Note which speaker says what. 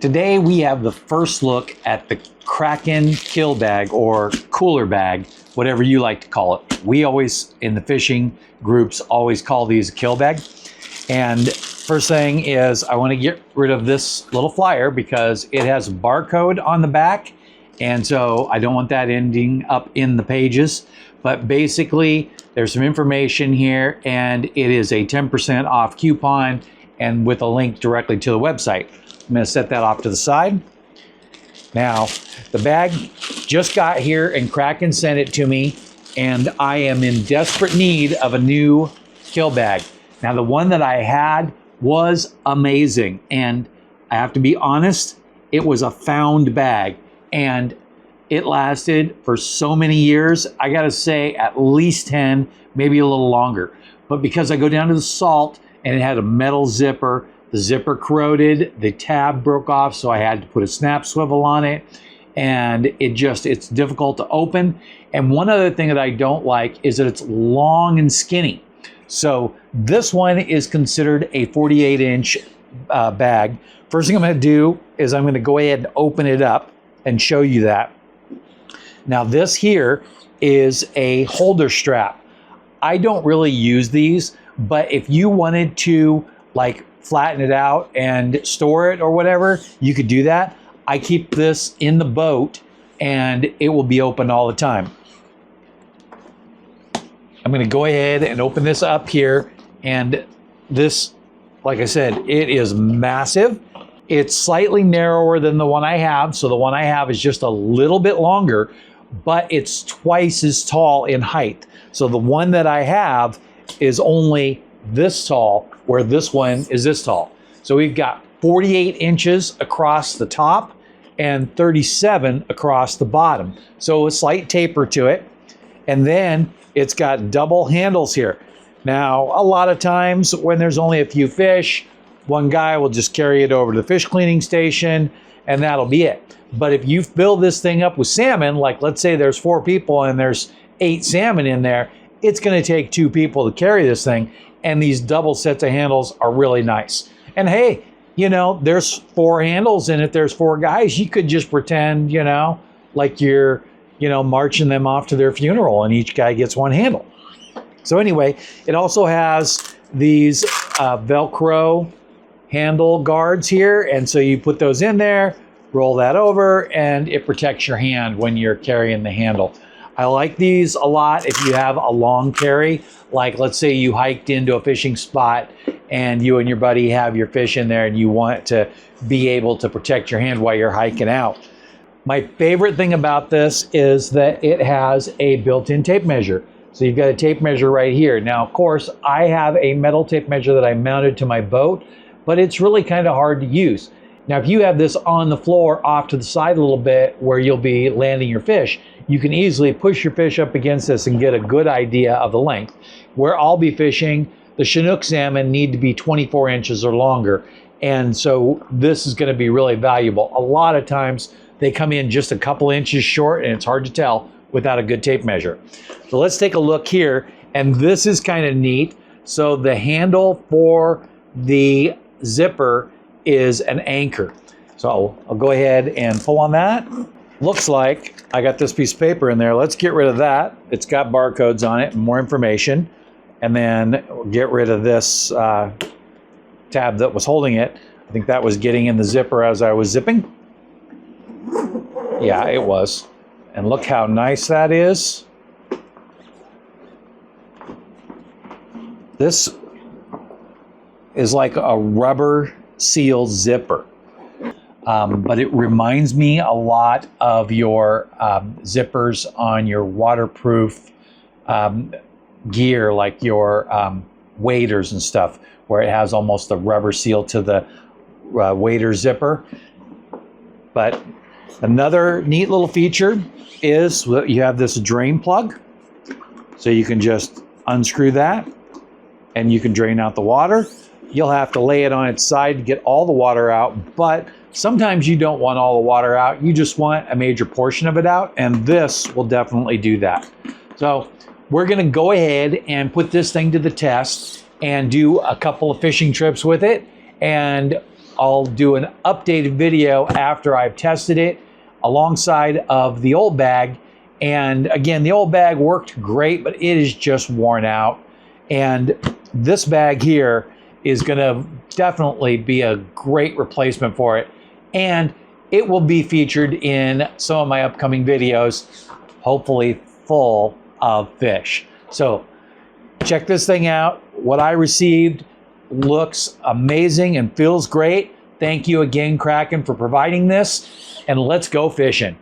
Speaker 1: Today we have the first look at the Kraken kill bag or cooler bag, whatever you like to call it. We always, in the fishing groups, always call these a kill bag. And first thing is I want to get rid of this little flyer because it has a barcode on the back. And so I don't want that ending up in the pages. But basically, there's some information here, and it is a 10% off coupon and with a link directly to the website. I'm going to set that off to the side. Now, the bag just got here and Kraken sent it to me, and I am in desperate need of a new kill bag. Now, the one that I had was amazing, and I have to be honest, it was a found bag, and it lasted for so many years. I gotta say at least 10, maybe a little longer. But because I go down to the salt and it had a metal zipper, the zipper corroded, the tab broke off, so I had to put a snap swivel on it, and it's difficult to open. And one other thing that I don't like is that it's long and skinny. So this one is considered a 48-inch bag. First thing I'm gonna do is I'm gonna go ahead and open it up and show you that. Now this here is a holder strap. I don't really use these, but if you wanted to like flatten it out and store it or whatever, you could do that. I keep this in the boat and it will be open all the time. I'm going to go ahead and open this up here, and this, like I said, it is massive. It's slightly narrower than the one I have, so the one I have is just a little bit longer, but it's twice as tall in height. So the one that I have is only this tall, where this one is this tall. So we've got 48 inches across the top and 37 across the bottom. So a slight taper to it. And then it's got double handles here. Now, a lot of times when there's only a few fish, one guy will just carry it over to the fish cleaning station and that'll be it. But if you fill this thing up with salmon, like let's say there's 4 people and there's 8 salmon in there, it's gonna take 2 people to carry this thing. And these double sets of handles are really nice. And hey, you know, there's 4 handles, and if there's 4 guys, you could just pretend, you know, like you're, you know, marching them off to their funeral and each guy gets 1 handle. So anyway, it also has these Velcro handle guards here. And so you put those in there, roll that over, and it protects your hand when you're carrying the handle. I like these a lot if you have a long carry, like let's say you hiked into a fishing spot and you and your buddy have your fish in there and you want to be able to protect your hand while you're hiking out. My favorite thing about this is that it has a built-in tape measure. So you've got a tape measure right here. Now, of course, I have a metal tape measure that I mounted to my boat, but it's really kind of hard to use. Now, if you have this on the floor off to the side a little bit where you'll be landing your fish, you can easily push your fish up against this and get a good idea of the length. Where I'll be fishing, the Chinook salmon need to be 24 inches or longer. And so this is going to be really valuable. A lot of times they come in just a couple inches short and it's hard to tell without a good tape measure. So let's take a look here. And this is kind of neat. So the handle for the zipper is an anchor. So I'll go ahead and pull on that. Looks like I got this piece of paper in there. Let's get rid of that. It's got barcodes on it and more information. And then we'll get rid of this tab that was holding it. I think that was getting in the zipper as I was zipping. Yeah, it was. And look how nice that is. This is like a rubber seal zipper. But it reminds me a lot of your zippers on your waterproof gear, like your waders and stuff, where it has almost a rubber seal to the wader zipper. But another neat little feature is that you have this drain plug. So you can just unscrew that and you can drain out the water. You'll have to lay it on its side to get all the water out, but sometimes you don't want all the water out. You just want a major portion of it out, and this will definitely do that. So we're going to go ahead and put this thing to the test and do a couple of fishing trips with it. And I'll do an updated video after I've tested it alongside of the old bag. And again, the old bag worked great, but it is just worn out. And this bag here is gonna definitely be a great replacement for it. And it will be featured in some of my upcoming videos, hopefully full of fish. So check this thing out. What I received looks amazing and feels great. Thank you again, Kraken, for providing this, and let's go fishing.